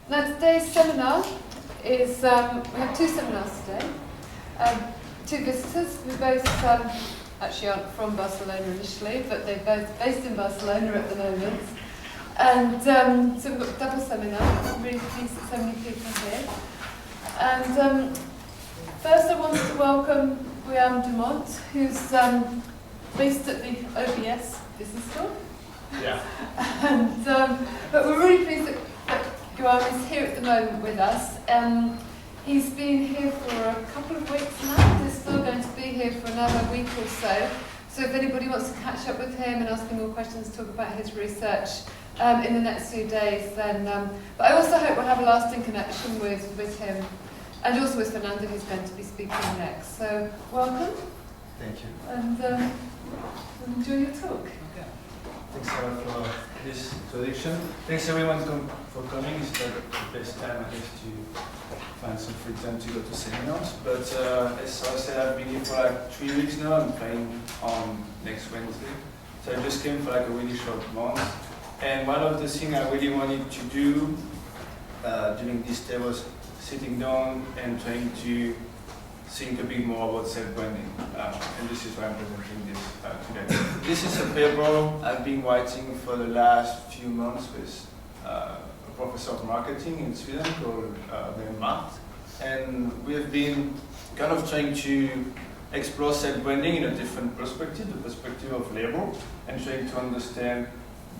Now today's seminar is, we have two seminars today. Two visitors who both actually aren't from Barcelona initially, but they're both based in Barcelona at the moment. And so we've got a double seminar. I'm really pleased that so many people are here. And first I wanted to welcome Guillaume Dumont, who's based at the OBS Business School. Yeah. And, but we're really pleased that Guillaume is here at the moment with us. He's been here for a couple of weeks now. He's still going to be here for another week or so. So if anybody wants to catch up with him and ask him more questions, talk about his research in the next few days, then. But I also hope we'll have a lasting connection with him, and also with Fernando, who's going to be speaking next. So welcome. Thank you. And enjoy your talk. Okay. Thanks a lot for this introduction. Thanks everyone for coming. It's the best time, I guess, to find some free time to go to seminars. But as I said, I've been here for like 3 weeks now. I'm planning on next Wednesday. So I just came for like a really short month. And one of the things I really wanted to do during this day was sitting down and trying to think a bit more about self-branding. And this is why I'm presenting this today. This is a paper I've been writing for the last few months with a professor of marketing in Sweden called Dumont. And we have been kind of trying to explore self-branding in a different perspective, the perspective of labor, and trying to understand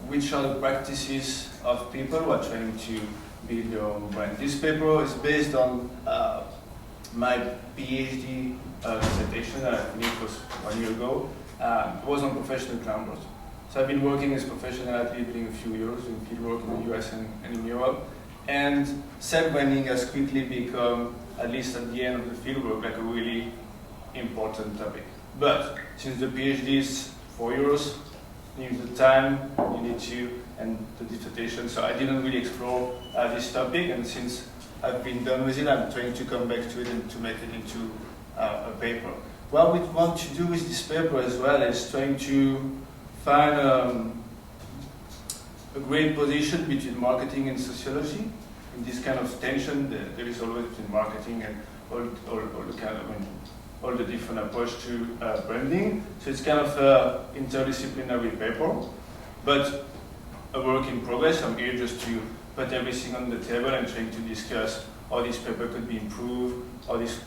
which are the practices of people who are trying to build their own brand. This paper is based on my PhD dissertation that I finished 1 year ago. It was on professional climbers. So I've been working as a professional athlete during a few years in fieldwork in the US and in Europe. And self-branding has quickly become, at least at the end of the fieldwork, like a really important topic. But since the PhD is 4 years, you need the time, you need to, and the dissertation, so I didn't really explore this topic, and since I've been done with it, I'm trying to come back to it and to make it into a paper. What we want to do with this paper as well is trying to find a great position between marketing and sociology. In this kind of tension there is always between marketing and all the different approach to branding. So it's kind of an interdisciplinary paper, but a work in progress. I'm here just to put everything on the table and trying to discuss how this paper could be improved, how this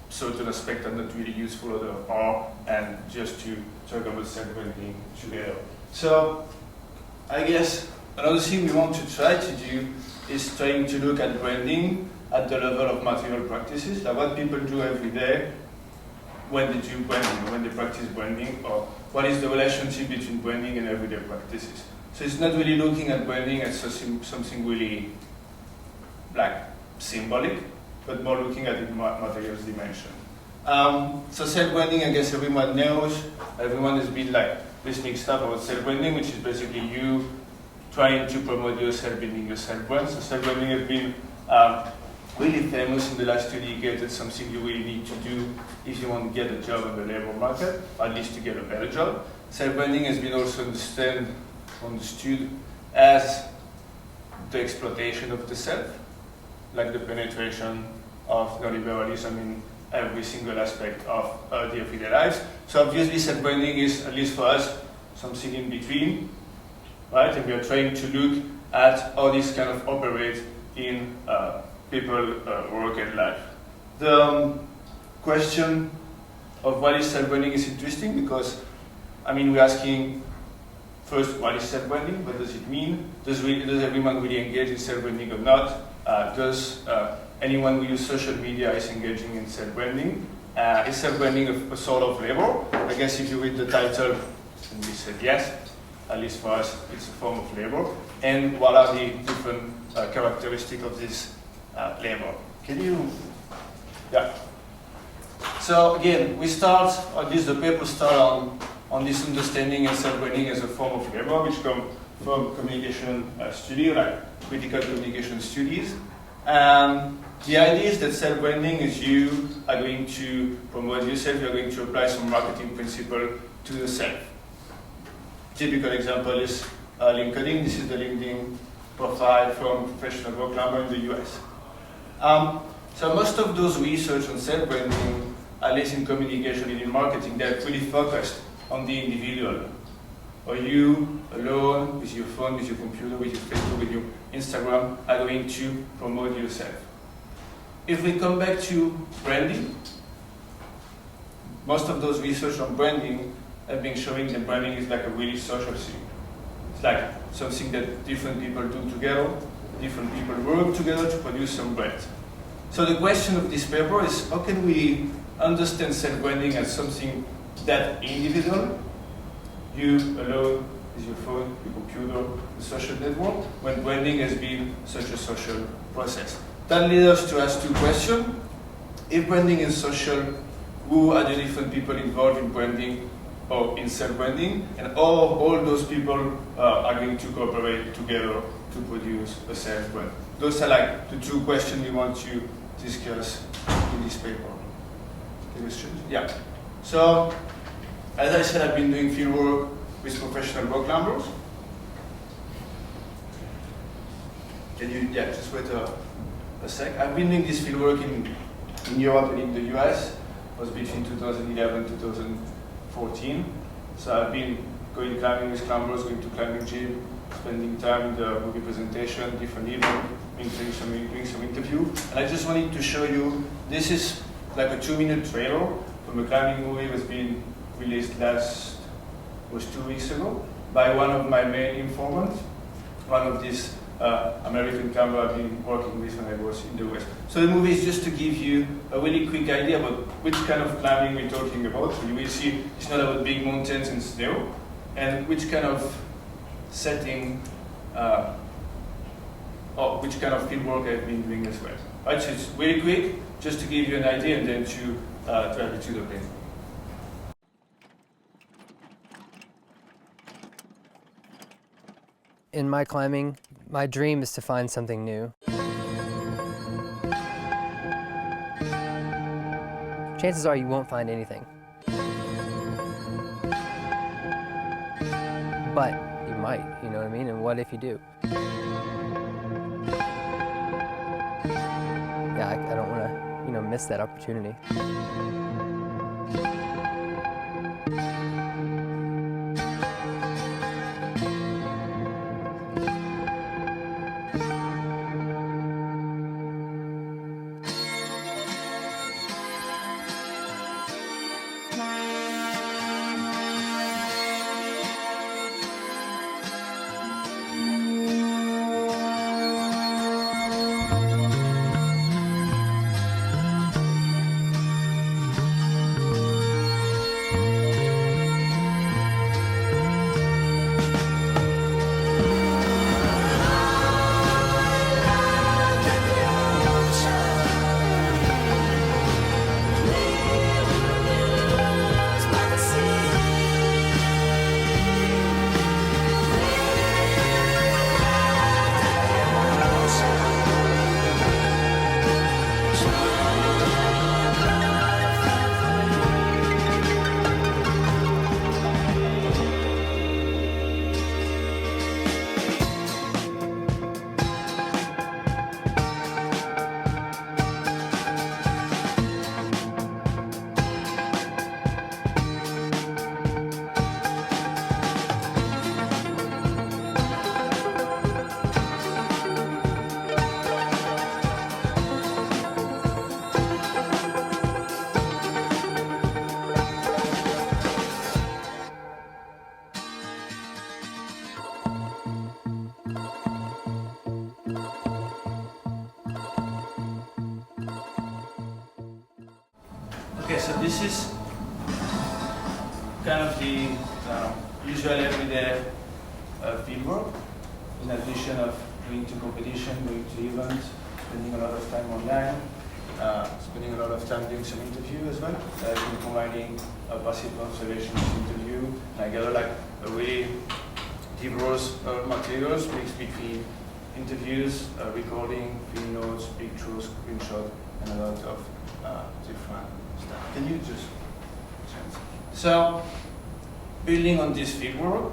certain aspects are not really useful or are, and just to talk about self-branding together. So I guess another thing we want to try to do is trying to look at branding at the level of material practices, like what people do every day when they do branding, or when they practice branding, or what is the relationship between branding and everyday practices. So it's not really looking at branding as something really like symbolic, but more looking at the materials dimension. So self-branding, I guess everyone knows, everyone has been like listening stuff about self-branding, which is basically you trying to promote yourself, building your self-brand. So self-branding has been really famous in the last 2 decades. It's something you really need to do if you want to get a job on the labor market, or at least to get a better job. Self-branding has been also understood as the exploitation of the self, like the penetration of neoliberalism in every single aspect of the everyday lives. So obviously self-branding is, at least for us, something in between, right? And we are trying to look at how this kind of operates in people work and life. The question of what is self-branding is interesting because, I mean, we're asking first, what is self-branding? What does it mean? Does everyone really engage in self-branding or not? Does anyone who uses social media is engaging in self-branding? Is self-branding a sort of labor? I guess if you read the title, and we said yes, at least for us, it's a form of labor. And what are the different characteristics of this labor? Can you, yeah. So again, we start, or at least the paper start on this understanding and self-branding as a form of labor, which come from communication study, like critical communication studies. The idea is that self-branding is you are going to promote yourself, you're going to apply some marketing principle to yourself. Typical example is LinkedIn. This is the LinkedIn profile from professional work climber in the US. So most of those research on self-branding, at least in communication and in marketing, they're really focused on the individual. Or you alone, with your phone, with your computer, with your Facebook, with your Instagram, are going to promote yourself. If we come back to branding, most of those research on branding have been showing that branding is like a really social thing. It's like something that different people do together, different people work together to produce some brand. So the question of this paper is, how can we understand self-branding as something that individual, you alone with your phone, your computer, the social network, when branding has been such a social process? That leads us to ask two questions. If branding is social, who are the different people involved in branding or in self-branding, and all those people are going to cooperate together to produce a self-brand? Those are like the two questions we want to discuss in this paper. Questions? Yeah. So, as I said, I've been doing fieldwork with professional rock climbers. Can you, yeah, just wait a sec. I've been doing this fieldwork in Europe and in the US. It was between 2011 and 2014. So I've been going climbing with climbers, going to climbing gym, spending time in the movie presentation, different events, doing some interview. And I just wanted to show you, this is like a 2-minute trailer from a climbing movie that was being released was 2 weeks ago, by one of my main informants, one of these American climbers I've been working with when I was in the West. So the movie is just to give you a really quick idea about which kind of climbing we're talking about. So you will see it's not about big mountains and snow, and which kind of setting or which kind of fieldwork I've been doing as well. Right, so it's really quick, just to give you an idea and then to drive you to the plane. In my climbing, my dream is to find something new. Chances are you won't find anything. But you might, you know what I mean? And what if you do? Yeah, I don't want to, miss that opportunity. Okay, so this is kind of the usual everyday fieldwork. In addition of going to competition, going to events, spending a lot of time online, spending a lot of time doing some interview as well. I've been combining a passive observation interview, and I gather like a really diverse materials mixed between interviews, recording, film notes, pictures, screenshots, and a lot of different stuff. Can you just change? So, building on this fieldwork,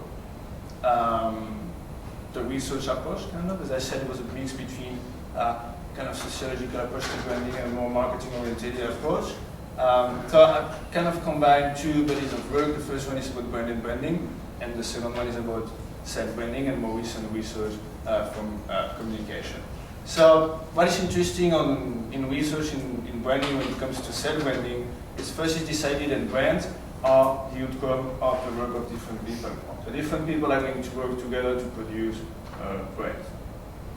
the research approach, kind of. As I said, it was a mix between kind of sociological approach to branding and more marketing-oriented approach. So I kind of combined two bodies of work. The first one is about brand and branding, and the second one is about self-branding and more recent research from communication. So what is interesting in research in branding when it comes to self-branding is first it's decided that brands are the outcome of the work of different people. So different people are going to work together to produce brands,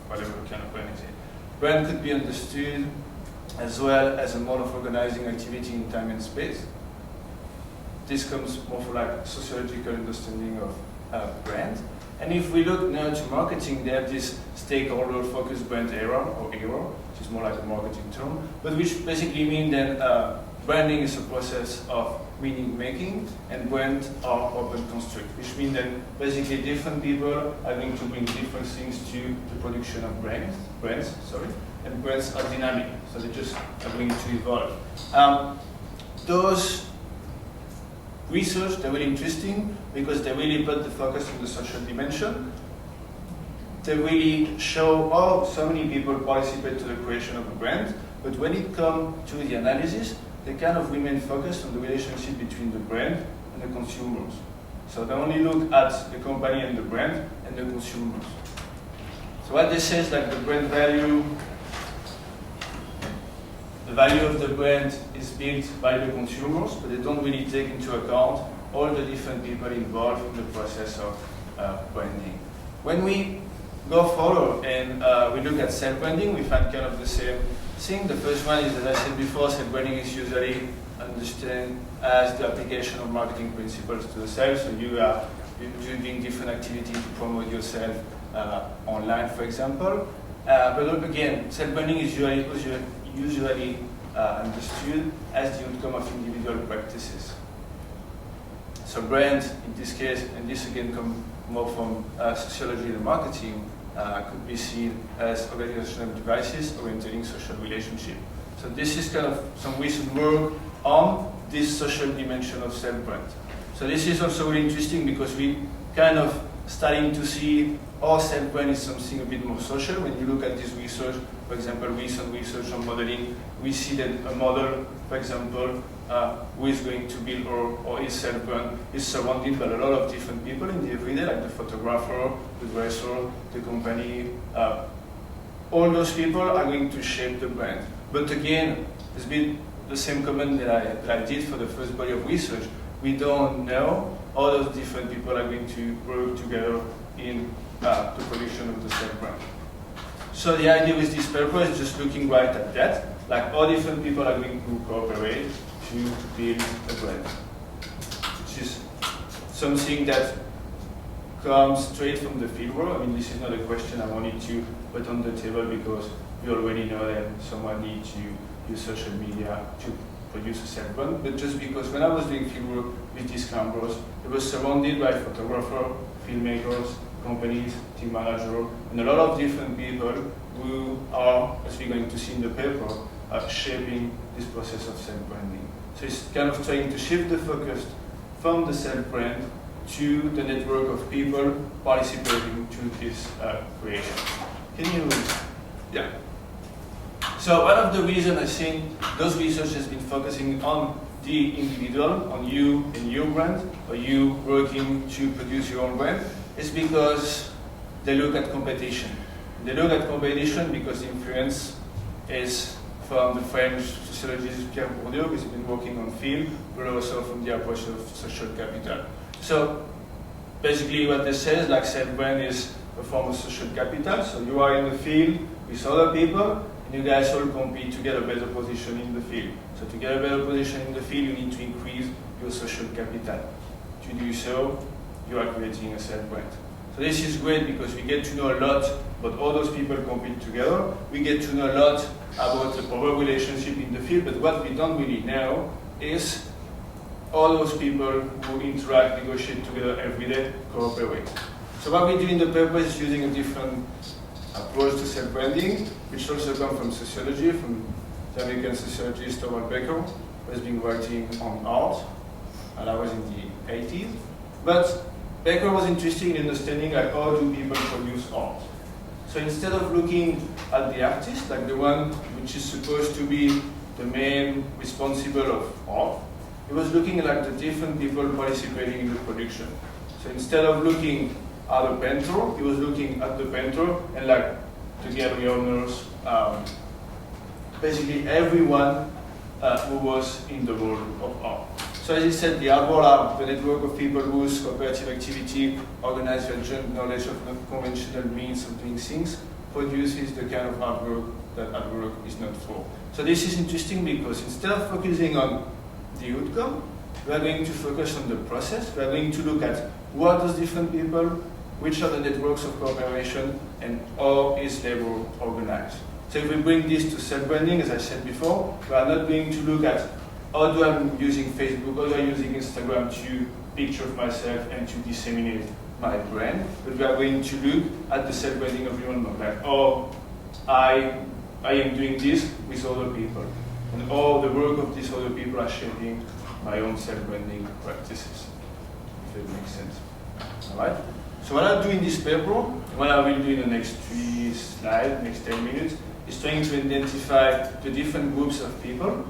whatever kind of brand it is. Brand could be understood as well as a mode of organizing activity in time and space. This comes more from like sociological understanding of brand. And if we look now to marketing, they have this stakeholder-focused brand era, which is more like a marketing term, but which basically means that branding is a process of meaning making, and brands are open construct, which means that basically different people are going to bring different things to the production of brands, and brands are dynamic, so they just are going to evolve. Those research, they're really interesting because they really put the focus on the social dimension. They really show how so many people participate to the creation of a brand, but when it comes to the analysis, they kind of remain focused on the relationship between the brand and the consumers. So they only look at the company and the brand and the consumers. So what they say is like the brand value, the value of the brand is built by the consumers, but they don't really take into account all the different people involved in the process of branding. When we go further and we look at self-branding, we find kind of the same thing. The first one is, as I said before, self-branding is usually understood as the application of marketing principles to the self. So you're doing different activities to promote yourself online, for example. But again, self-branding is usually understood as the outcome of individual practices. So brand, in this case, and this again comes more from sociology and marketing, could be seen as organizational devices orienting social relationship. So this is kind of some recent work on this social dimension of self-brand. So this is also really interesting because we kind of starting to see how self-brand is something a bit more social. When you look at this research, for example, recent research on modeling, we see that a model, for example, who is going to build or is self-brand, is surrounded by a lot of different people in the everyday, like the photographer, the dresser, the company. All those people are going to shape the brand. But again, it's been the same comment that I did for the first body of research. We don't know how those different people are going to work together in the production of the self-brand. So the idea with this paper is just looking right at that, like how different people are going to cooperate to build a brand, which is something that comes straight from the fieldwork. I mean, this is not a question I wanted to put on the table because we already know that someone needs to use social media to produce a self-brand, but just because when I was doing fieldwork with these cameras, it was surrounded by photographers, filmmakers, companies, team managers, and a lot of different people who are, as we're going to see in the paper, shaping this process of self-branding. So it's kind of trying to shift the focus from the self-brand to the network of people participating to this creation. Can you, yeah. So one of the reasons I think those research has been focusing on the individual, on you and your brand, or you working to produce your own brand, is because they look at competition. They look at competition because the influence is from the French sociologist Pierre Bourdieu, who's been working on field, but also from the approach of social capital. So basically what they say is like self-brand is a form of social capital. So you are in the field with other people, and you guys all compete to get a better position in the field. So to get a better position in the field, you need to increase your social capital. To do so, you are creating a self-brand. So this is great because we get to know a lot about all those people compete together. We get to know a lot about the power relationship in the field, but what we don't really know is all those people who interact, negotiate together every day, cooperate. So what we do in the paper is using a different approach to self-branding, which also comes from sociology, from the American sociologist Howard Becker, who has been writing on art, and I was in the 80s. But Baker was interested in understanding like how do people produce art. So instead of looking at the artist, like the one which is supposed to be the main responsible of art, he was looking at like the different people participating in the production. So instead of looking at the painter, he was looking at the painter and like the gallery owners, basically everyone who was in the world of art. So as I said, the art world are the network of people whose cooperative activity, organized their joint knowledge of non-conventional means of doing things, produces the kind of artwork that artwork is not for. So this is interesting because instead of focusing on the outcome, we are going to focus on the process. We are going to look at who are those different people, which are the networks of cooperation, and how is labor organized. So if we bring this to self-branding, as I said before, we are not going to look at how do I using Facebook, how do I using Instagram to picture of myself and to disseminate my brand, but we are going to look at the self-branding environment, like how I am doing this with other people, and all the work of these other people are shaping my own self-branding practices, if it makes sense. All right? So what I'll do in this paper, and what I will do in the next 3 slides, next 10 minutes, is trying to identify the different groups of people,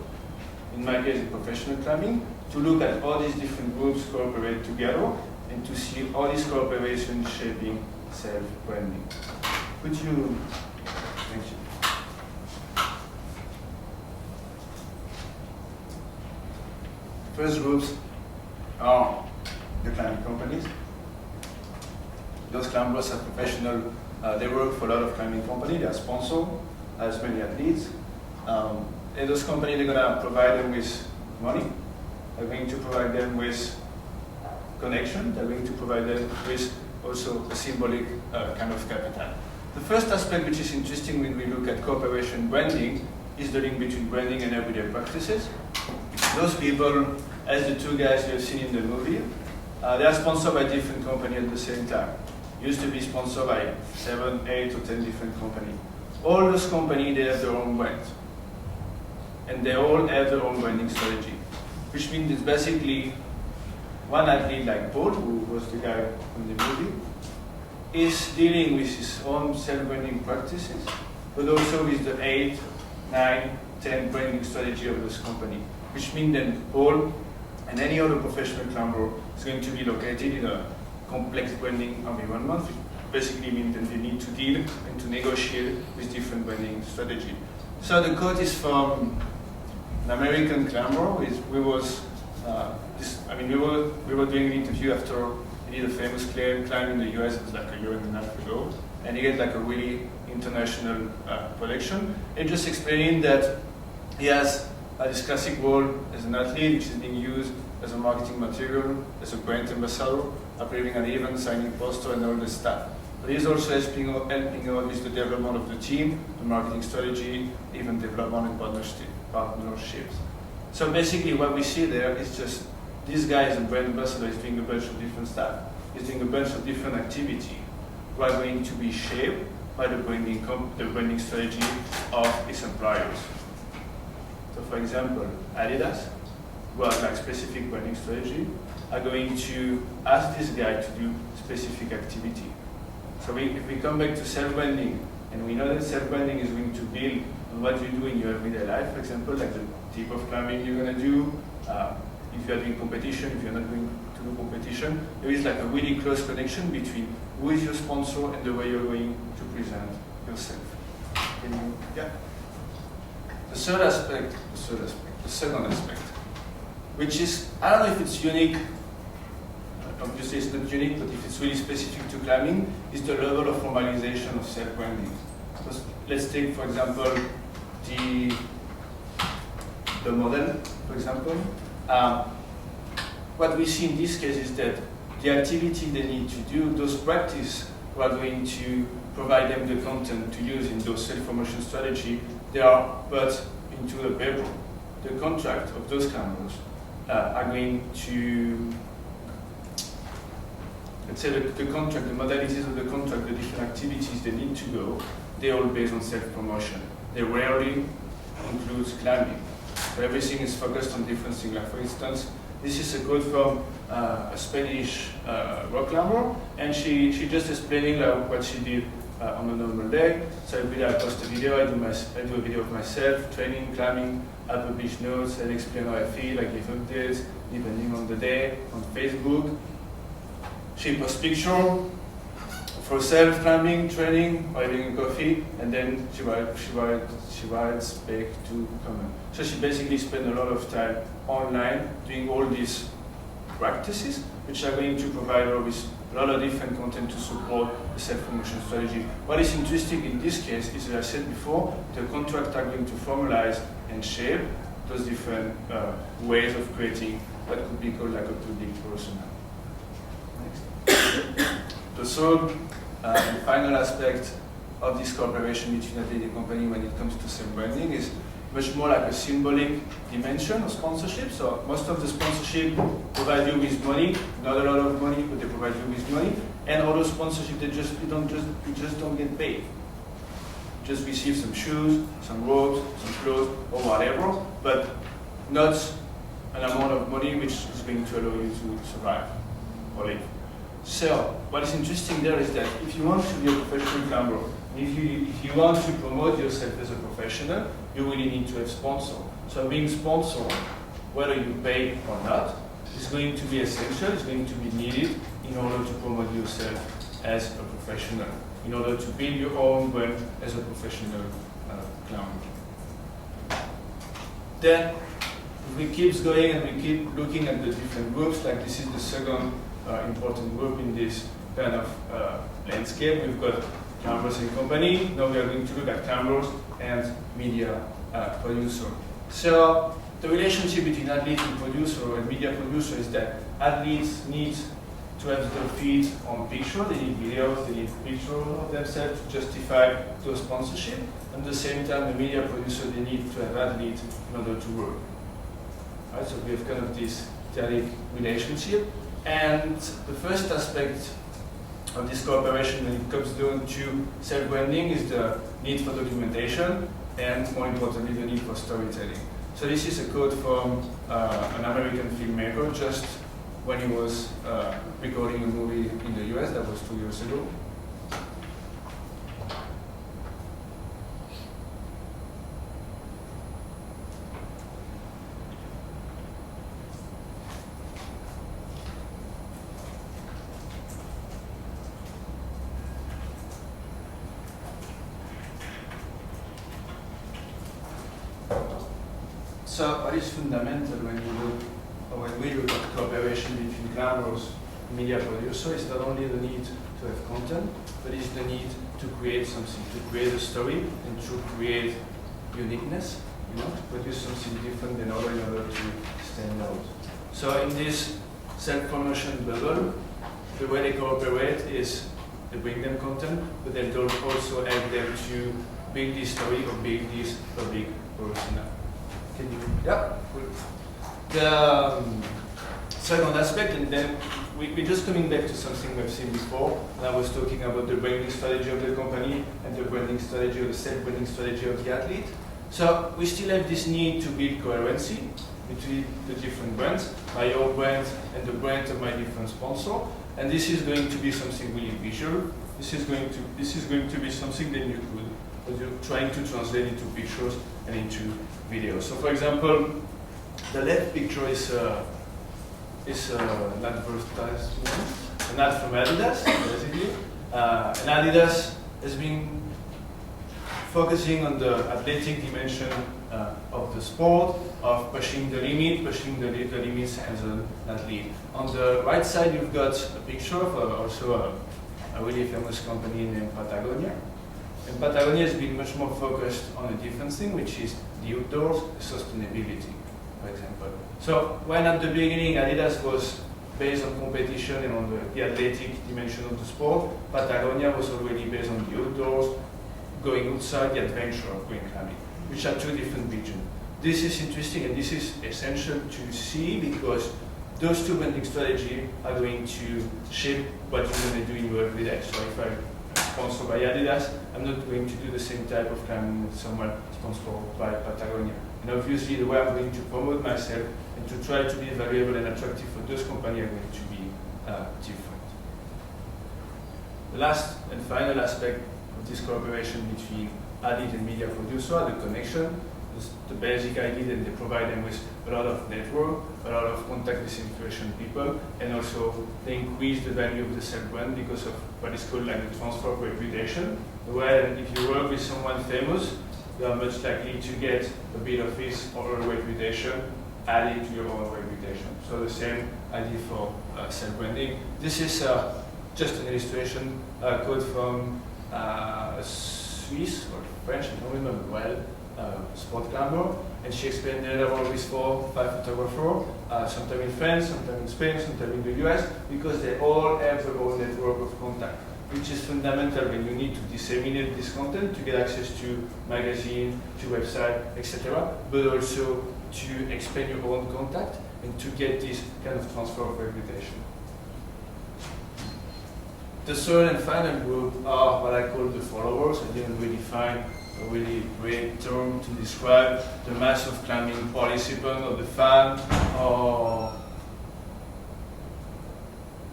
in my case, in professional climbing, to look at all these different groups cooperate together and to see how this cooperation is shaping self-branding. Could you, thank you. First groups are the climbing companies. Those climbers are professional, they work for a lot of climbing companies, they are sponsored, as many athletes. And those companies, they're going to provide them with money, they're going to provide them with connection, they're going to provide them with also a symbolic kind of capital. The first aspect which is interesting when we look at cooperation branding is the link between branding and everyday practices. Those people, as the two guys you have seen in the movie, they are sponsored by different companies at the same time. Used to be sponsored by 7, 8, or 10 different companies. All those companies, they have their own brand. And they all have their own branding strategy, which means it's basically one athlete like Paul, who was the guy in the movie, is dealing with his own self-branding practices, but also with the 8, 9, 10 branding strategy of this company, which means that Paul and any other professional climber is going to be located in a complex branding environment, which basically means that they need to deal and to negotiate with different branding strategy. So the quote is from an American climber. We were doing an interview after he did a famous climb in the US. It was like a year and a half ago, and he had like a really international collection. And just explaining that he has this classic role as an athlete, which is being used as a marketing material, as a brand ambassador, appearing at events, signing poster, and all the stuff. But he's also helping out with the development of the team, the marketing strategy, event development and partnerships. So basically what we see there is just this guy is a brand ambassador, is doing a bunch of different stuff. He's doing a bunch of different activities who are going to be shaped by the branding strategy of his employers. So for example, Adidas, who has like specific branding strategy, are going to ask this guy to do specific activity. So if we come back to self-branding, and we know that self-branding is going to build on what you do in your everyday life, for example, like the type of climbing you're going to do, if you're doing competition, if you're not going to do competition, there is like a really close connection between who is your sponsor and the way you're going to present yourself. Yeah. The second aspect, which is, I don't know if it's unique, obviously it's not unique, but if it's really specific to climbing, is the level of formalization of self-branding. So let's take, for example, the model, for example. What we see in this case is that the activity they need to do, those practices who are going to provide them the content to use in those self-promotion strategy, they are put into the paper. The contract of those climbers are going to, let's say the contract, the modalities of the contract, the different activities they need to go, they're all based on self-promotion. They rarely include climbing. So everything is focused on different things. Like for instance, This is a quote from a Spanish rock climber, and she just explaining what she did on a normal day. So every day I post a video, I do a video of myself, training, climbing, I publish notes and explain how I feel, I give updates, depending on the day, on Facebook. She posts pictures of herself climbing, training, or having a coffee, and then she writes back to comment. So she basically spends a lot of time online doing all these practices, which are going to provide her with a lot of different content to support the self-promotion strategy. What is interesting in this case is, as I said before, the contracts are going to formalize and shape those different ways of creating what could be called like a public persona. Next. The third and final aspect of this cooperation between a company when it comes to self-branding is much more like a symbolic dimension of sponsorship. So most of the sponsorship provide you with money, not a lot of money, but they provide you with money. And all those sponsorship, you just don't get paid. You just receive some shoes, some robes, some clothes, or whatever, but not an amount of money which is going to allow you to survive or live. So what is interesting there is that if you want to be a professional climber, if you want to promote yourself as a professional, you really need to have sponsors. So being sponsored, whether you pay or not, is going to be essential, is going to be needed in order to promote yourself as a professional, in order to build your own brand as a professional climber. Then we keep going and we keep looking at the different groups, like this is the second important group in this kind of landscape. We've got climbers and company. Now we are going to look at climbers and media producer. So the relationship between athlete and producer and media producer is that athletes need to have their feed on picture, they need videos, they need pictures of themselves to justify those sponsorship. At the same time, the media producer, they need to have athletes in order to work. Right, so we have kind of this direct relationship. And the first aspect of this cooperation when it comes down to self-branding is the need for documentation and, more importantly, the need for storytelling. So this is a quote from an American filmmaker just when he was recording a movie in the US, that was 2 years ago. So what is fundamental when we look at cooperation between climbers and media producers is not only the need to have content, but it's the need to create something, to create a story and to create uniqueness, to produce something different than others in order to stand out. So in this self-promotion bubble, the way they cooperate is they bring them content, but they don't also help them to build this story or build this public persona. Can you? Yeah. The second aspect, and then we're just coming back to something we've seen before. And I was talking about the branding strategy of the company and the branding strategy or the self-branding strategy of the athlete. So we still have this need to build coherency between the different brands, my own brand and the brand of my different sponsor. And this is going to be something really visual. This is going to be something that you could, that you're trying to translate into pictures and into videos. So for example, the left picture is an advertisement, an ad from Adidas, basically. And Adidas has been focusing on the athletic dimension of the sport, of pushing the limits as an athlete. On the right side, you've got a picture of also a really famous company named Patagonia. And Patagonia has been much more focused on a different thing, which is the outdoors, sustainability, for example. So when at the beginning Adidas was based on competition and on the athletic dimension of the sport, Patagonia was already based on the outdoors, going outside, the adventure of going climbing, which are two different regions. This is interesting and this is essential to see because those two branding strategies are going to shape what you're going to do in your everyday. So if I sponsored by Adidas, I'm not going to do the same type of climbing with someone sponsored by Patagonia. And obviously the way I'm going to promote myself and to try to be valuable and attractive for those companies are going to be different. The last and final aspect of this cooperation between athlete and media producer are the connection. The basic idea that they provide them with a lot of network, a lot of contact with influential people, and also they increase the value of the self-brand because of what is called like the transfer of reputation, where if you work with someone famous, you are much likely to get a bit of his or her reputation added to your own reputation. So the same idea for self-branding. This is just an illustration quote from Swiss or French, I don't remember well, sport climber, and she explained that there are always 4 or 5 photographers, sometimes in France, sometimes in Spain, sometimes in the US, because they all have their own network of contact, which is fundamental when you need to disseminate this content to get access to magazine, to website, etc., but also to expand your own contact and to get this kind of transfer of reputation. The third and final group are what I call the followers. I didn't really find a really great term to describe the mass of climbing participant or the fan, or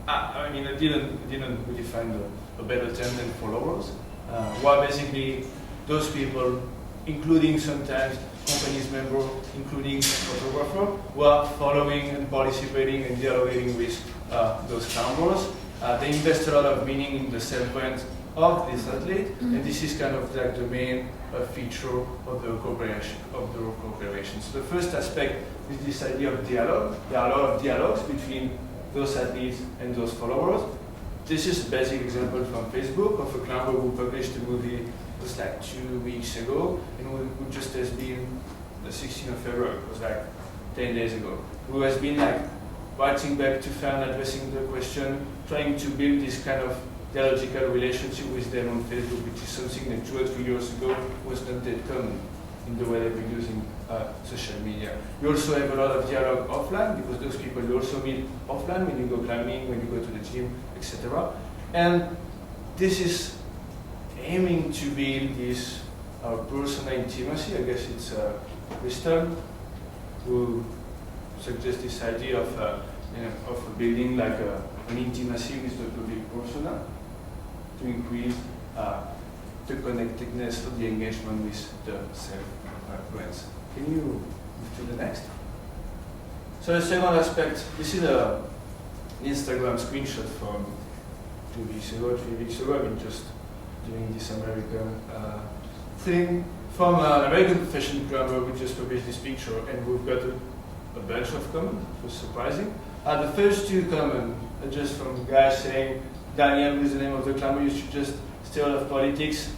I mean, I didn't really find a better term than followers. Were basically those people, including sometimes companies members, including photographers, who are following and participating and dialoguing with those climbers. They invest a lot of meaning in the self-brand of this athlete, and this is kind of like the main feature of the cooperation. So the first aspect is this idea of dialogue. There are a lot of dialogues between those athletes and those followers. This is a basic example from Facebook of a climber who published a movie just like 2 weeks ago, and who just has been the 16th of February, it was like 10 days ago, who has been like writing back to fans, addressing the question, trying to build this kind of dialogical relationship with them on Facebook, which is something that 2 or 3 years ago was not that common in the way they were using social media. You also have a lot of dialogue offline, because those people you also meet offline when you go climbing, when you go to the gym, etc. And this is aiming to build this personal intimacy. I guess it's Bristol who suggests this idea of building like an intimacy with the public persona to increase the connectedness of the engagement with the self-brands. Can you move to the next? So the second aspect, this is an Instagram screenshot from 2 weeks ago, 3 weeks ago. I've been just doing this American thing from an American fashion climber. We just published this picture, and we've got a bunch of comments. It was surprising. The first 2 comments are just from guys saying, Daniel, with the name of the climber, you should just stay out of politics,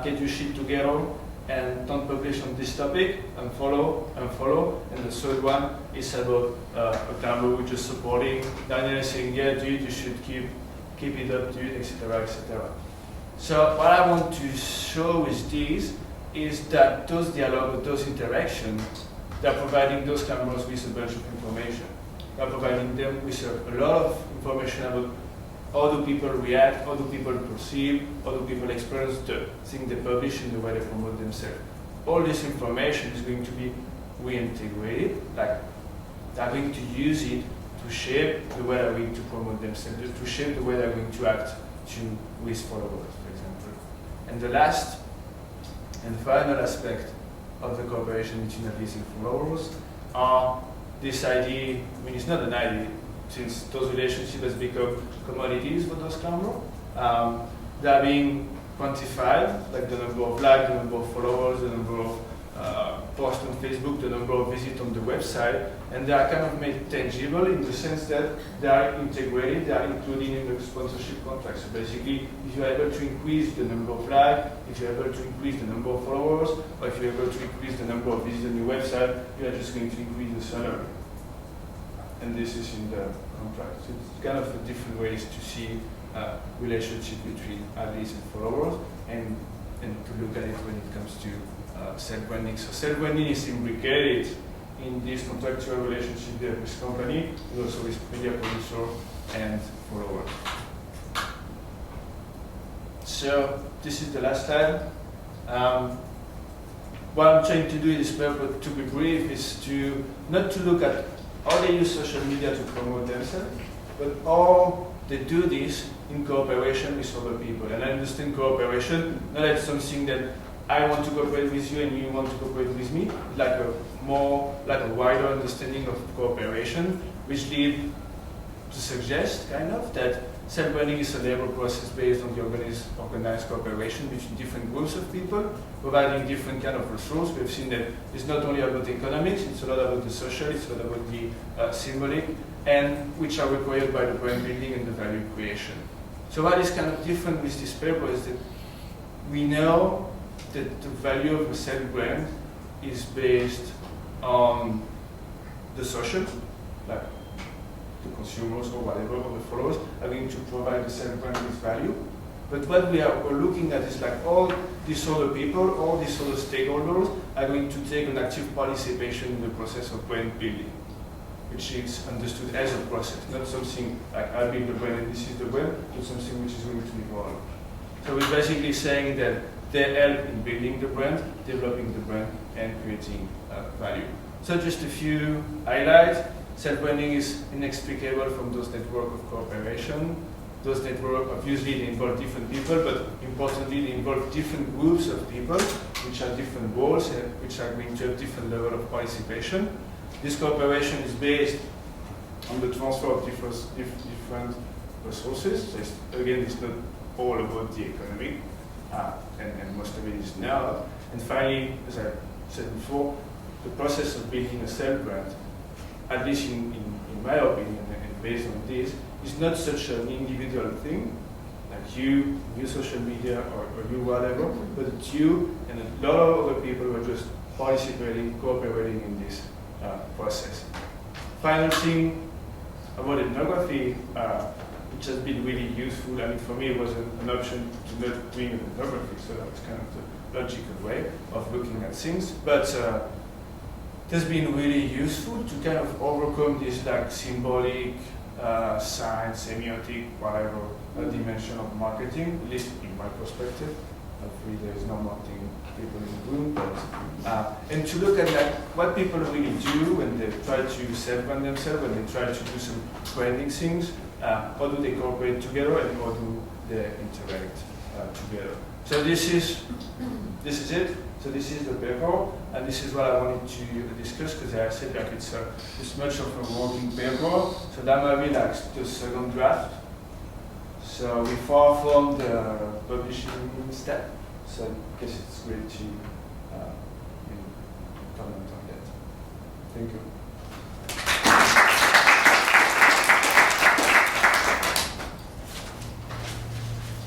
get your shit together, and don't publish on this topic, unfollow. And the third one is about a climber who's just supporting Daniel, saying, yeah, dude, you should keep it up, dude, etc., etc. So what I want to show with this is that those dialogues, those interactions, they're providing those climbers with a bunch of information. They're providing them with a lot of information about how do people react, how do people perceive, how do people experience the thing they publish and the way they promote themselves. All this information is going to be reintegrated, like they're going to use it to shape the way they're going to promote themselves, to shape the way they're going to act with followers, for example. And the last and final aspect of the cooperation between athletes and followers are this idea. I mean, it's not an idea, since those relationships have become commodities for those climbers. They are being quantified, like the number of likes, the number of followers, the number of posts on Facebook, the number of visits on the website, and they are kind of made tangible in the sense that they are integrated, they are included in the sponsorship contract. So basically, if you are able to increase the number of likes, if you are able to increase the number of followers, or if you are able to increase the number of visits on your website, you are just going to increase the salary. And this is in the contract. So it's kind of different ways to see relationship between athletes and followers, and to look at it when it comes to self-branding. So self-branding is imbricated in this contractual relationship there with company, and also with media producer and followers. So this is the last slide. What I'm trying to do in this paper, to be brief, is to not to look at how they use social media to promote themselves, but how they do this in cooperation with other people. And I understand cooperation not as something that I want to cooperate with you and you want to cooperate with me, like a more like a wider understanding of cooperation, which lead to suggest kind of that self-branding is a labor process based on the organized cooperation between different groups of people, providing different kind of resources. We've seen that it's not only about economics, it's a lot about the social, it's a lot about the symbolic, and which are required by the brand building and the value creation. So what is kind of different with this paper is that we know that the value of a self-brand is based on the social, like the consumers or whatever, or the followers are going to provide the self-brand with value. But what we're looking at is like all these other people, all these other stakeholders are going to take an active participation in the process of brand building, which is understood as a process, not something like I build the brand and this is the brand, but something which is going to evolve. So we're basically saying that they help in building the brand, developing the brand, and creating value. So just a few highlights. Self-branding is inextricable from those networks of cooperation. Those networks, obviously, they involve different people, but importantly, they involve different groups of people, which have different roles, and which are going to have different level of participation. This cooperation is based on the transfer of different resources. So it's not all about the economy, and most of it is now. And finally, as I said before, the process of building a self-brand, at least in my opinion, and based on this, is not such an individual thing, like you social media, or you whatever, but it's you and a lot of other people who are just participating, cooperating in this process. Final thing about ethnography, which has been really useful. I mean, for me, it was an option to not doing ethnography, so that was kind of the logical way of looking at things. But it has been really useful to kind of overcome this like symbolic, science, semiotic, whatever dimension of marketing, at least in my perspective. Hopefully there is no marketing people in the room, but and to look at like what people really do when they try to self-brand themselves, when they try to do some branding things, how do they cooperate together and how do they interact together. So this is it. So this is the paper, and this is what I wanted to discuss, because I said like it's much of a working paper. So that might be like the second draft. So we're far from the publishing step. So I guess it's great to comment on that. Thank you.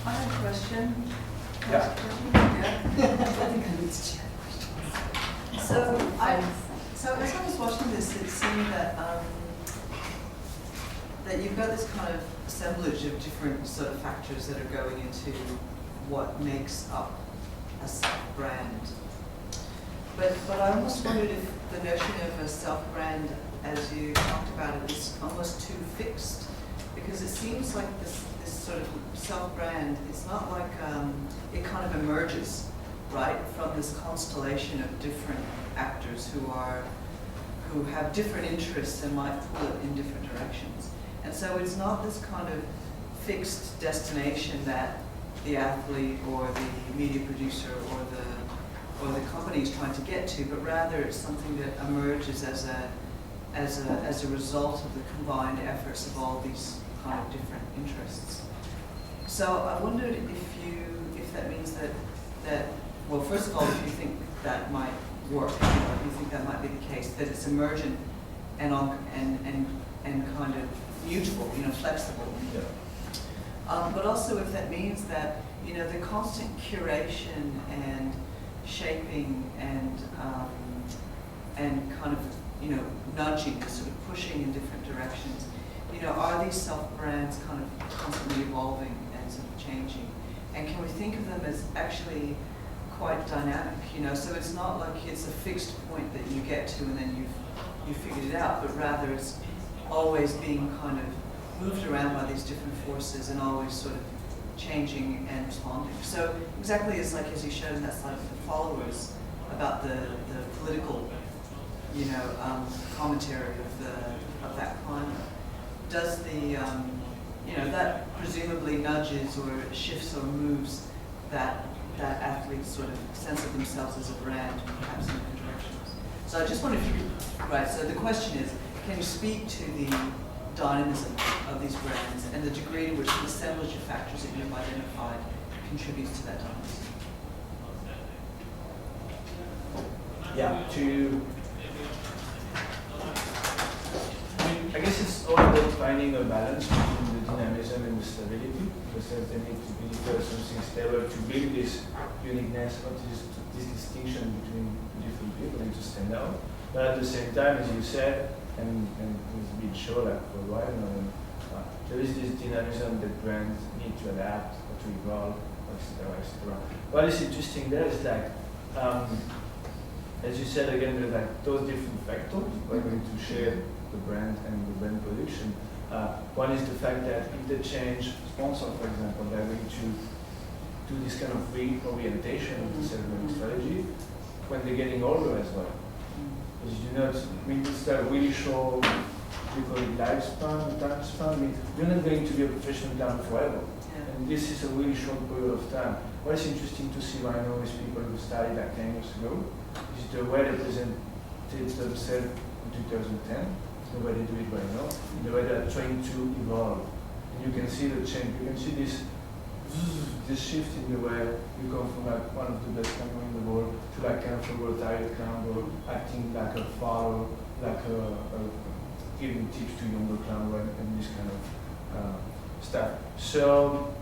I have a question. Yeah. I think I need to check questions. So as I was watching this, it seemed that that you've got this kind of assemblage of different sort of factors that are going into what makes up a self-brand. But I almost wondered if the notion of a self-brand, as you talked about it, is almost too fixed, because it seems like this sort of self-brand, it's not like it kind of emerges, right, from this constellation of different actors who have different interests and might pull it in different directions. And so it's not this kind of fixed destination that the athlete or the media producer or the company is trying to get to, but rather it's something that emerges as a result of the combined efforts of all these kind of different interests. So I wondered if that means that well, first of all, if you think that might work, if you think that might be the case, that it's emergent and kind of mutable, flexible. Yeah. But also if that means that the constant curation and shaping and kind of nudging, sort of pushing in different directions. Are these self-brands kind of constantly evolving and sort of changing? And can we think of them as actually quite dynamic? So it's not like it's a fixed point that you get to and then you've figured it out, but rather it's always being kind of moved around by these different forces and always sort of changing and responding. So exactly as you showed in that slide with the followers about the political, commentary of that climate, does the that presumably nudges or shifts or moves that athlete's sort of sense of themselves as a brand, perhaps in different directions. So I just wonder if you could, right, so the question is, can you speak to the dynamism of these brands and the degree to which the assemblage of factors that you've identified contributes to that dynamism? Yeah, I guess it's all about finding a balance between the dynamism and the stability, because there need to be something stable to build this uniqueness, or this distinction between different people and to stand out. But at the same time, as you said, and it's been shown for a while now, there is this dynamism that brands need to adapt or to evolve, etc., etc. What is interesting there is as you said again, there's those different factors we're going to share the brand and the brand production. One is the fact that if they change sponsor, for example, they're going to do this kind of reorientation of the self-branding strategy when they're getting older as well. As you know, it's a really short, we call it lifespan, time span. You're not going to be a professional down forever. Yeah. And this is a really short period of time. What is interesting to see right now is people who started 10 years ago, is the way they presented themselves in 2010, the way they do it right now, the way they're trying to evolve. And you can see the change. You can see this shift in the way you come from one of the best climbers in the world to kind of a retired climber, acting like a father, giving tips to younger climbers and this kind of stuff. So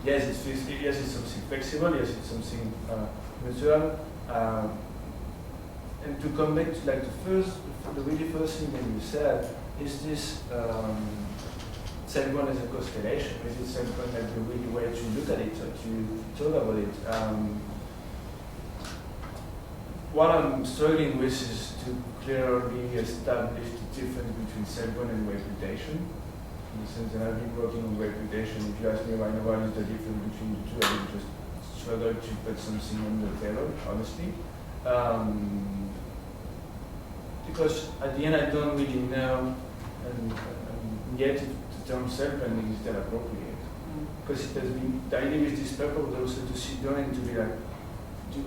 yes, it's something flexible. Yes, it's something natural. And to come back to the really first thing that you said is this. Self-brand as a constellation. Is it self-brand like the really way to look at it or to talk about it? What I'm struggling with is to clearly establish the difference between self-brand and reputation. In the sense that I've been working on reputation. If you ask me right now what is the difference between the two, I will just struggle to put something on the table, honestly. Because at the end I don't really know, and yet the term self-branding is still appropriate. Because it has been, the idea with this paper was also to sit down and to be like,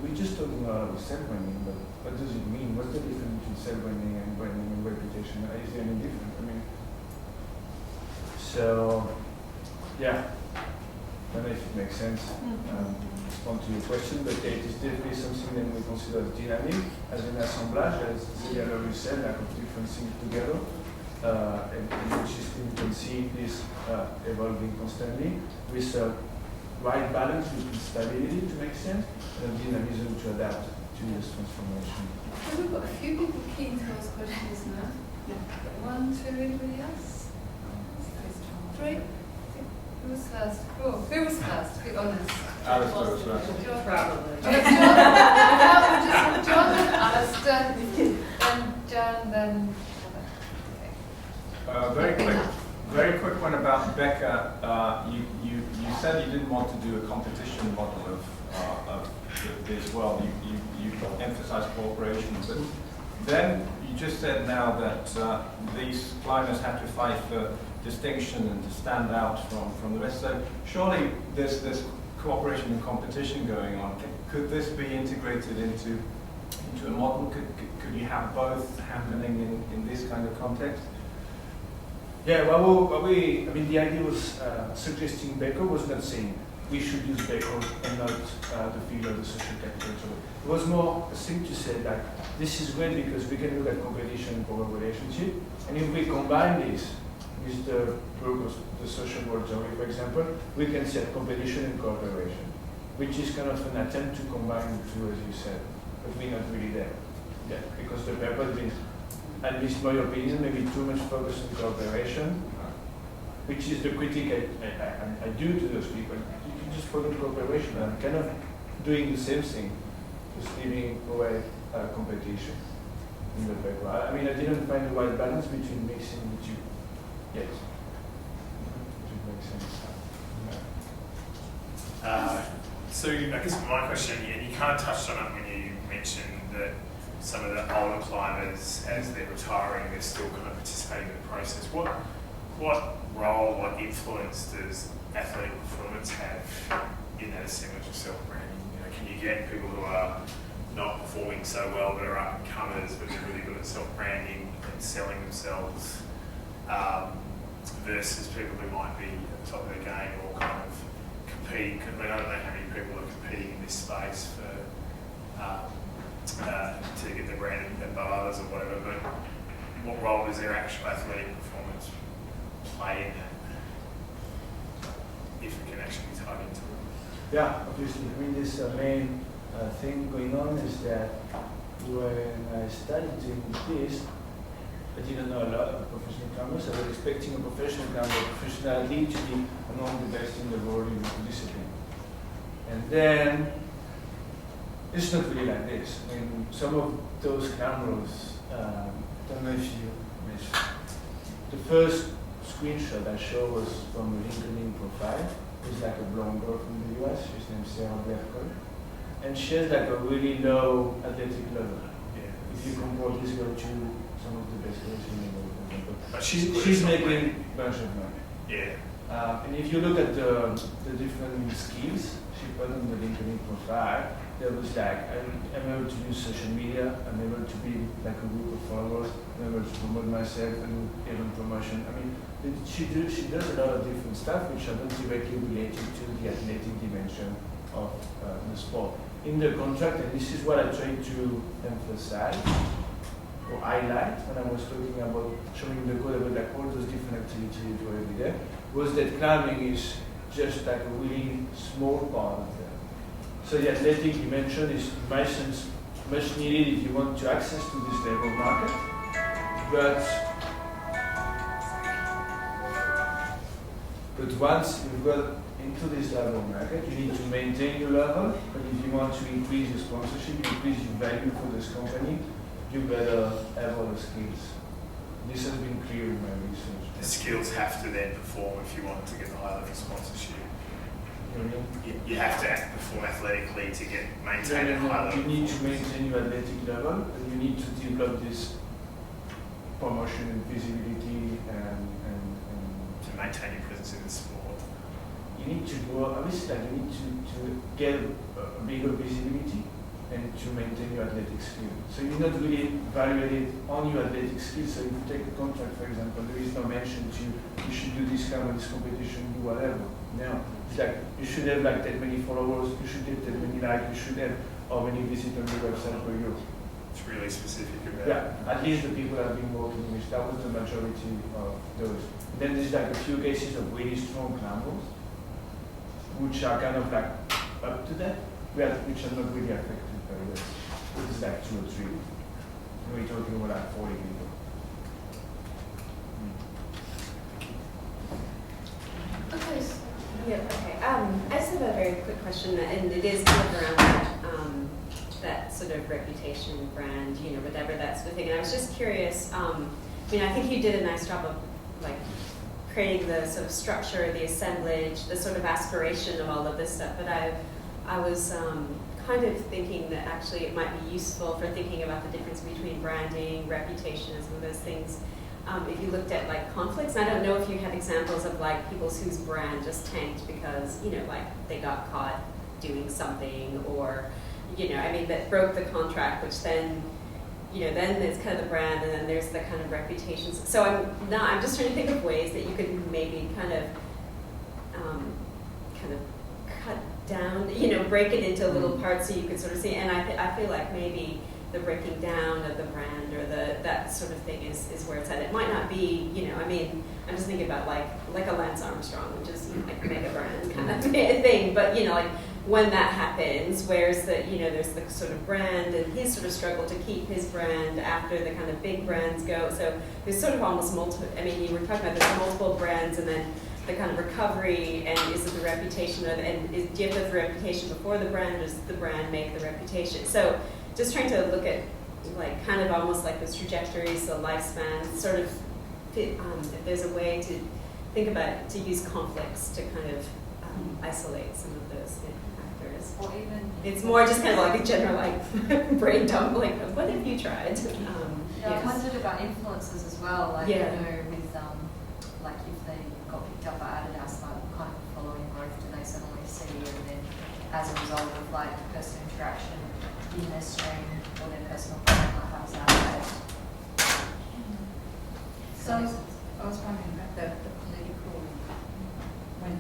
we're just talking about self-branding, but what does it mean? What's the difference between self-branding and branding and reputation? Is there any different? So, yeah, I don't know if it makes sense to respond to your question, but it is definitely something that we consider as dynamic, as an assemblage, as Guillaume already said, of different things together. And which is you can see this evolving constantly with a right balance between stability to make sense and dynamism to adapt to this transformation. So we've got a few people keen to ask questions now. Yeah. 1, 2, anybody else? 3? Who was first? Oh, who was first? Be honest. Alistair was first. Probably. John, then Alistair, then Jan, then. Very quick one about Becca. You said you didn't want to do a competition model of this world. You emphasized cooperation, but then you just said now that these climbers have to fight for distinction and to stand out from the rest. So surely there's cooperation and competition going on. Could this be integrated into a model? Could you have both happening in this kind of context? Yeah, the idea was suggesting Beko was not saying we should use Beko and not the field of the social capital. It was more a thing to say that this is great because we can look at competition and power relationship, and if we combine this with the work of the social world theory, for example, we can set competition and cooperation, which is kind of an attempt to combine the two, as you said, but we're not really there yet, because the paper has been, at least my opinion, maybe too much focus on cooperation, which is the critique I do to those people. You can just forget cooperation. I'm kind of doing the same thing, just leaving away competition in the paper. I didn't find the right balance between mixing the two yet. If it makes sense. So I guess my question, and you kind of touched on it when you mentioned that some of the older climbers, as they're retiring, they're still kind of participating in the process. What role, what influence does athletic performance have in that assemblage of self-branding? You know, can you get people who are not performing so well, but are up-and-comers, but they're really good at self-branding and selling themselves, versus people who might be at the top of their game or kind of competing? I mean, I don't know how many people are competing in this space for to get their brand above others or whatever, but what role does their actual athletic performance play in that, if it can actually be tied into it? Yeah, obviously. I mean, this main thing going on is that when I started doing this, I didn't know a lot of professional climbers. I was expecting a professional climber, a professional athlete to be among the best in the world in the discipline. And then it's not really like this. I mean, some of those climbers, I don't know if you missed. The first screenshot I showed was from a LinkedIn profile. It's like a blonde girl from the US. She's named Sarah Blackburn. And she has like a really low athletic level. Yeah. If you compare this girl to some of the best girls in the world, for example. But She's making a bunch of money. Yeah. And if you look at the different skills she put on the LinkedIn profile, there was like, I'm able to use social media, I'm able to be like a group of followers, I'm able to promote myself and even promotion. I mean, she does a lot of different stuff which are not directly related to the athletic dimension of the sport. In the contract, and this is what I tried to emphasize or highlight when I was talking about showing the code about like all those different activities you do every day, was that climbing is just like a really small part of that. So the athletic dimension is, in my sense, much needed if you want to access to this level market. But once you've got into this level market, you need to maintain your level. But if you want to increase your sponsorship, increase your value for this company, you better have all the skills. This has been clear in my research. The skills have to then perform if you want to get the high level sponsorship. You have to perform athletically to maintain a high level. You need to maintain your athletic level, and you need to develop this promotion and visibility and to maintain your presence in the sport. You need to go, obviously, like you need to get a bigger visibility and to maintain your athletic skill. So you're not really evaluated on your athletic skills. So if you take a contract, for example, there is no mention to you should do this kind of this competition, do whatever. No, it's like you should have like that many followers, you should get that many likes, you should have how many visits on your website per year. It's really specific about. Yeah, at least the people I've been working with, that was the majority of those. Then there's like a few cases of really strong climbers, which are kind of like up to that, which are not really affected by this. This is like 2 or 3. We're talking about like 40 people. Okay. Yeah, okay. I just have a very quick question, and it is kind of around that, that sort of reputation, brand, you know, whatever, that sort of thing. And I was just curious, I mean, I think you did a nice job of, like, creating the sort of structure, the assemblage, the sort of aspiration of all of this stuff, but I was kind of thinking that actually it might be useful for thinking about the difference between branding, reputation, and some of those things. If you looked at like conflicts, and I don't know if you had examples of like people whose brand just tanked because, you know, like they got caught doing something, or, you know, I mean, that broke the contract, which then, you know, then there's kind of the brand, and then there's the kind of reputation. So I'm just trying to think of ways that you could maybe kind of cut down, you know, break it into little parts so you could sort of see. And I feel like maybe the breaking down of the brand or that sort of thing is where it's at. It might not be, you know, I mean, I'm just thinking about like a Lance Armstrong, which is, you know, like a mega brand kind of thing. But, you know, like when that happens, where's the, you know, there's the sort of brand and his sort of struggle to keep his brand after the kind of big brands go. So there's sort of almost multiple, I mean, you were talking about there's multiple brands and then the kind of recovery, and is it the reputation, do you have the reputation before the brand, or does the brand make the reputation? So just trying to look at like kind of almost like those trajectories, the lifespan, sort of if there's a way to think about, to use conflicts to kind of isolate some of those factors. Or even It's more just kind of like a general like brain dump, like what have you tried? I wondered about influences as well, like Yeah. you know, with like if they got picked up by Adidas, like what kind of following growth do they suddenly see, and then as a result of like person interaction in their stream or their personal brand, like how does that affect? So I was wondering about the political, when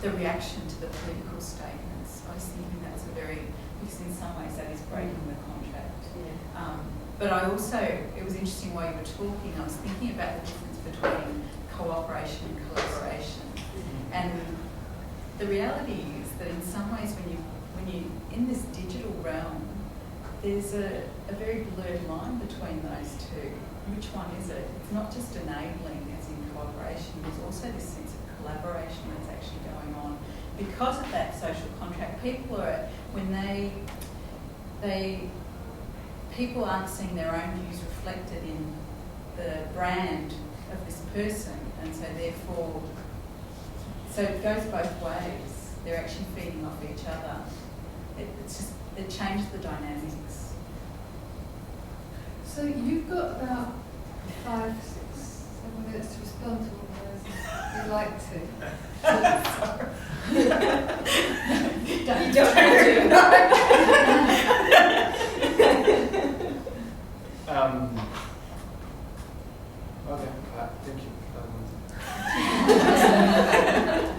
the reaction to the political statements. I was thinking that's because in some ways that is breaking the contract. Yeah. But I also, it was interesting while you were talking, I was thinking about the difference between cooperation and collaboration. And the reality is that in some ways when you in this digital realm, there's a very blurred line between those two. Which one is it? It's not just enabling as in cooperation, there's also this sense of collaboration that's actually going on. Because of that social contract, people are, when people aren't seeing their own views reflected in the brand of this person, and so therefore, so it goes both ways. They're actually feeding off each other. It changes the dynamics. So you've got about 5, 6, 7 minutes to respond to all those if you'd like to. You don't have Okay, thank you.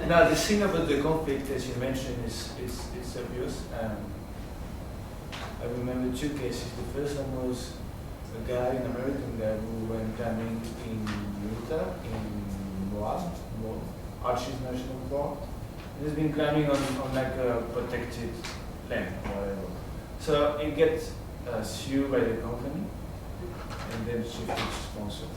Now, the thing about the conflict, as you mentioned, it's obvious. I remember 2 cases. The first one was a guy, an American guy, who went climbing in Utah, in Moab, Arches National Park. He's been climbing on like a protected land, whatever. So he gets sued by the company, and then shifted to sponsor.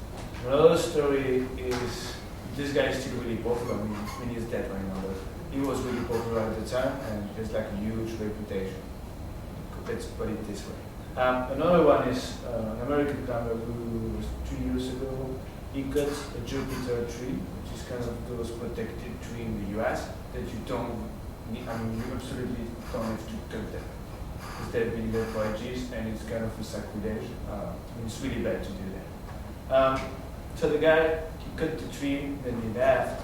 Another story is this guy is still really popular. I mean he's dead right now, but he was really popular at the time, and has like a huge reputation. Let's put it this way. Another one is an American climber who was 2 years ago. He cut a Jupiter tree, which is kind of those protected tree in the US that you don't need, you absolutely don't have to cut them. Because they've been there for ages, and it's kind of a sacrilege. It's really bad to do that. So the guy, he cut the tree, then he left.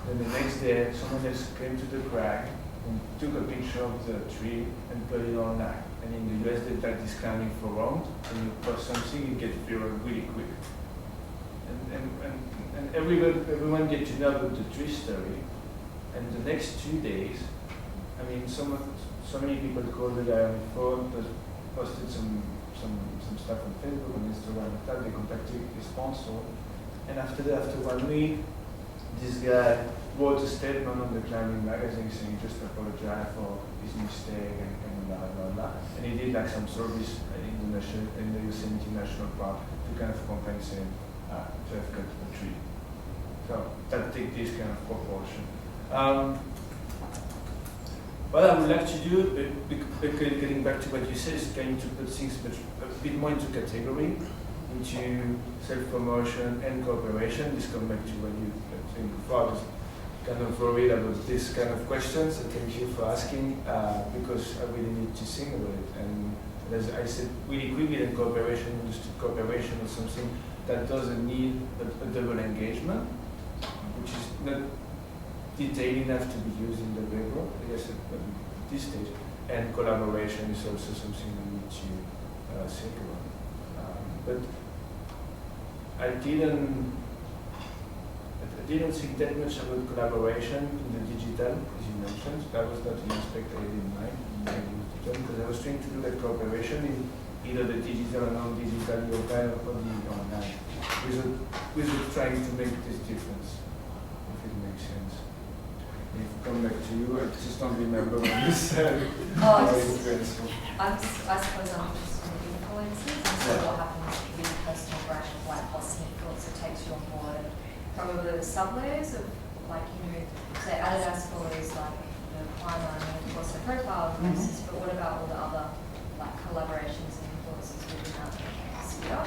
Then the next day, someone else came to the crag and took a picture of the tree and put it online. And in the US, they like this climbing for wrong, and you post something, you get viral really quick. And everyone gets to know about the tree story. And the next 2 days, so many people called the guy on the phone, posted some stuff on Facebook, on Instagram, and that. They contacted his sponsor. And after 1 week, this guy wrote a statement on the climbing magazine saying just apologize for his mistake and blah blah blah. And he did like some service in the Yosemite National Park to kind of compensate to have cut the tree. So that takes this kind of proportion. What I would like to do, getting back to what you said, is going to put things a bit more into category, into self-promotion and cooperation. This comes back to what you were saying before. I was kind of worried about this kind of questions, and thank you for asking, because I really need to think about it. And as I said really quickly, that cooperation is something that doesn't need a double engagement, which is not detailed enough to be used in the paper, I guess, at this stage. And collaboration is also something we need to think about. But I didn't think that much about collaboration in the digital, as you mentioned. That was not an aspect I had in mind, because I was trying to look at cooperation in either the digital or non-digital, or kind of the online, without trying to make this difference, if it makes sense. If I come back to you, I just don't remember what you said. I suppose I'm interested in influences, and so what happens with a personal brand of like what's an influencer takes you on board, and probably the sub-layers of like, say Adidas follows like the climber and of course the profile basis, but what about all the other like collaborations and influences within that sphere?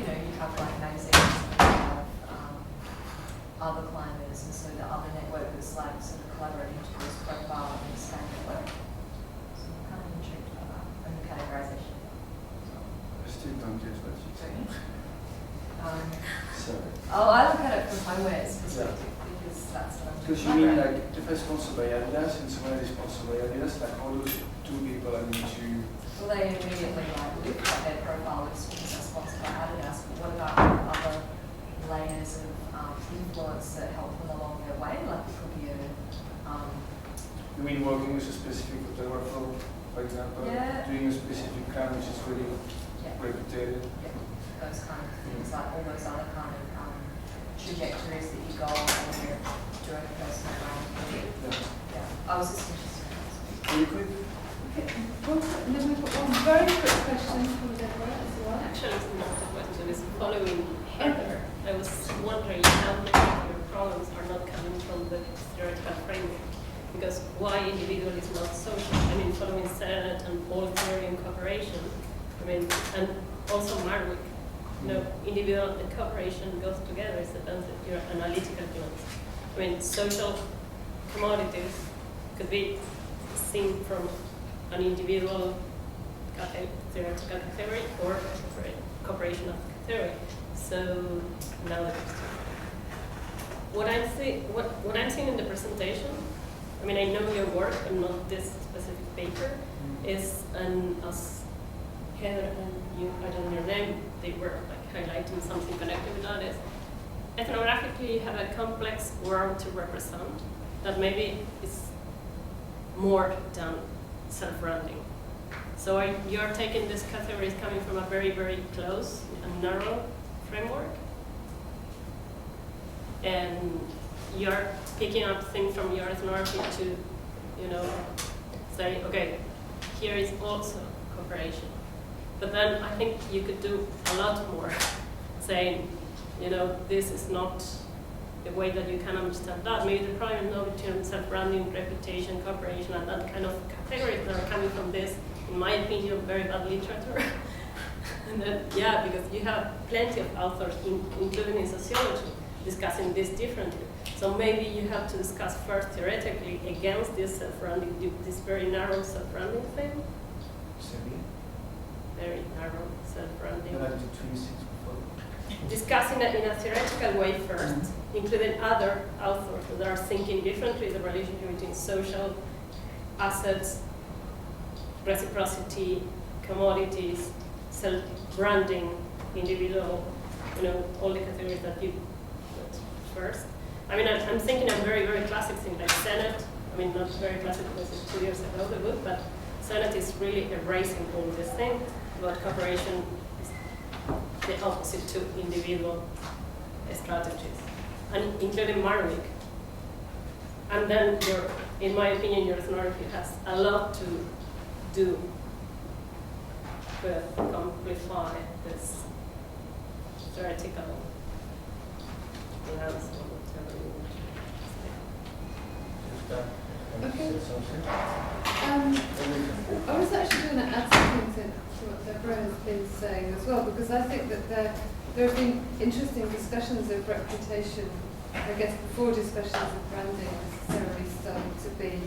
So you have like magazines, you have other climbers, and so the other network was like sort of collaborating to this profile and expand network. So I'm kind of intrigued by that and the categorization. I still don't get what you say. Sorry. Oh, I look at it from homeware's perspective because that's what I'm Because you mean like if I sponsor by Adidas and someone is sponsored by Adidas, like all those two people I need to. Well, they immediately like look at their profile is because they're sponsored by Adidas, but what about other layers of influence that help them along their way? Like it could be a You mean working with a specific photographer, for example, Yeah. doing a specific cam which is really yeah, reputed? yeah, those kind of things, like all those other kind of trajectories that you go on when you're doing a personal brand. Yeah, I was just interested in that. Really quick? Okay, and then we've got one very quick question from Deborah as well. Actually, it's not a question, it's following Heather. I was wondering how many of your problems are not coming from the theoretical framework. Because why individual is not social? I mean, following Sennett and Paul theory and cooperation, I mean, and also Marwick, you know, individual and cooperation goes together. It's the sense that you're analytical units. I mean, social commodities could be seen from an individual theoretical theory or cooperation of theory. So now what I'm seeing in the presentation, I mean, I know your work, but not this specific paper, is, and as Heather and you, I don't know your name, they were like highlighting something connected with that is, ethnographically you have a complex world to represent that maybe is more than self-branding. So you're taking these categories coming from a very, very close and narrow framework, and you're picking up things from your ethnography to, you know, say, okay, here is also cooperation. But then I think you could do a lot more, saying, you know, this is not the way that you can understand that. Maybe the problem is not between self-branding, reputation, cooperation, and that kind of categories that are coming from this, in my opinion, very bad literature. And then, yeah, because you have plenty of authors, including in sociology, discussing this differently. So maybe you have to discuss first theoretically against this self-branding, this very narrow self-branding thing. Very narrow self-branding. Discussing it in a theoretical way first, including other authors that are thinking differently the relationship between social assets, reciprocity, commodities, self-branding, individual, you know, all the categories that you put first. I mean, I'm thinking of very, very classic things like Sennett. I mean, not very classic because it's 2 years ago, the book, but Sennett is really erasing all this thing about cooperation is the opposite to individual strategies, and including Marwick. And then, in my opinion, your ethnography has a lot to do with amplify this theoretical lens. Okay. I was actually going to add something to what Deborah has been saying as well, because I think that there have been interesting discussions of reputation, I guess before discussions of branding necessarily started to be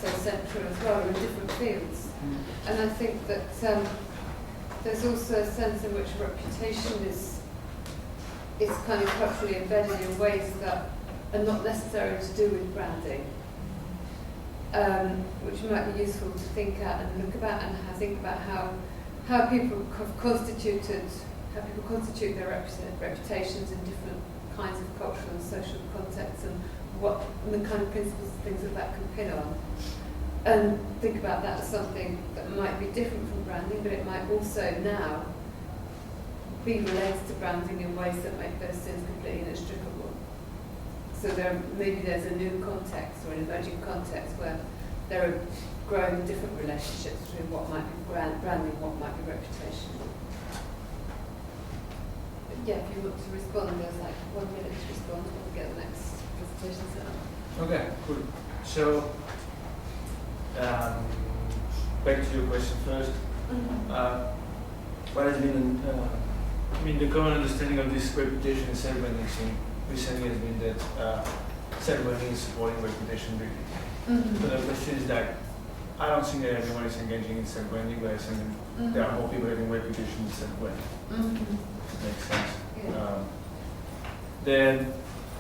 so central as well in different fields. And I think that there's also a sense in which reputation is kind of culturally embedded in ways that are not necessarily to do with branding. Which might be useful to think at and look about and think about how people constitute their reputations in different kinds of cultural and social contexts, and what the kind of principles and things that can pin on. And think about that as something that might be different from branding, but it might also now be related to branding in ways that make those things completely inextricable. So maybe there's a new context or an emerging context where there are growing different relationships between what might be branding, what might be reputation. But yeah, if you want to respond, there's like 1 minute to respond, and we'll get the next presentation set up. Okay, cool. So, back to your question first. What has been, the common understanding of this reputation and self-branding thing recently has been that self-branding is supporting reputation building. So the question is that I don't think that everyone is engaging in self-branding, but I think there are more people having reputation in self-branding. Makes sense. Yeah. Then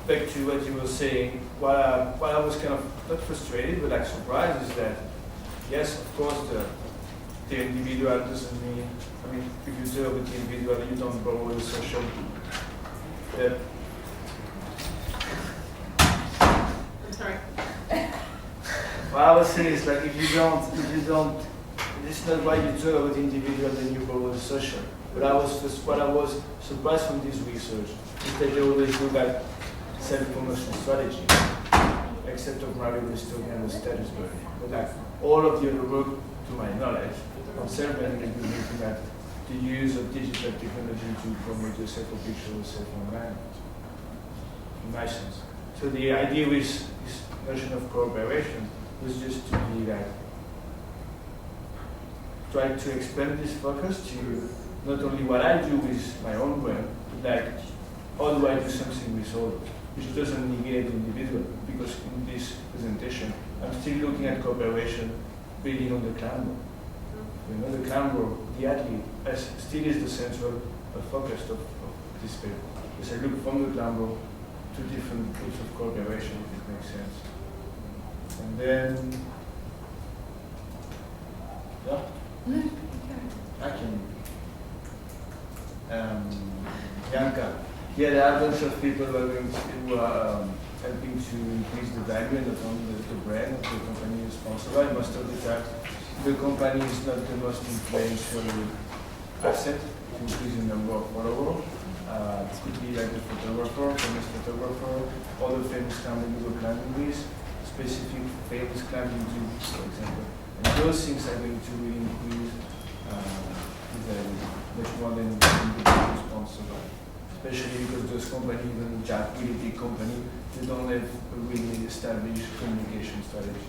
back to what you were saying, what I was kind of not frustrated but like surprised is that yes, of course the individual doesn't mean, I mean, if you deal with the individual, you don't borrow the social. I'm sorry. What I was saying is like if you don't, it's not why you talk about the individual, then you borrow the social. But what I was surprised from this research is that they always look at self-promotion strategy, except of Mario Bristow and the status building. But like all of the other work, to my knowledge, on self-branding is looking at the use of digital technology to promote yourself or picture yourself online. In my sense. So the idea with this notion of cooperation was just to be like try to expand this focus to not only what I do with my own brand, but like how do I do something with others, which doesn't negate the individual, because in this presentation I'm still looking at cooperation building on the climber. You know, the climber, the athlete, still is the central focus of this paper. Because I look from the climber to different groups of cooperation, if it makes sense. And then, yeah, I can. Bianca, yeah, there are a bunch of people who are helping to increase the value and not only the brand of the company is sponsored by. Most of the time, the company is not the most influential asset to increase the number of followers. It could be like the photographer, famous photographer, or the famous climbing you were climbing with, specific famous climbing groups, for example. And those things are going to really increase much more than the sponsored by. Especially because those companies, even really big companies, they don't have a really established communication strategy.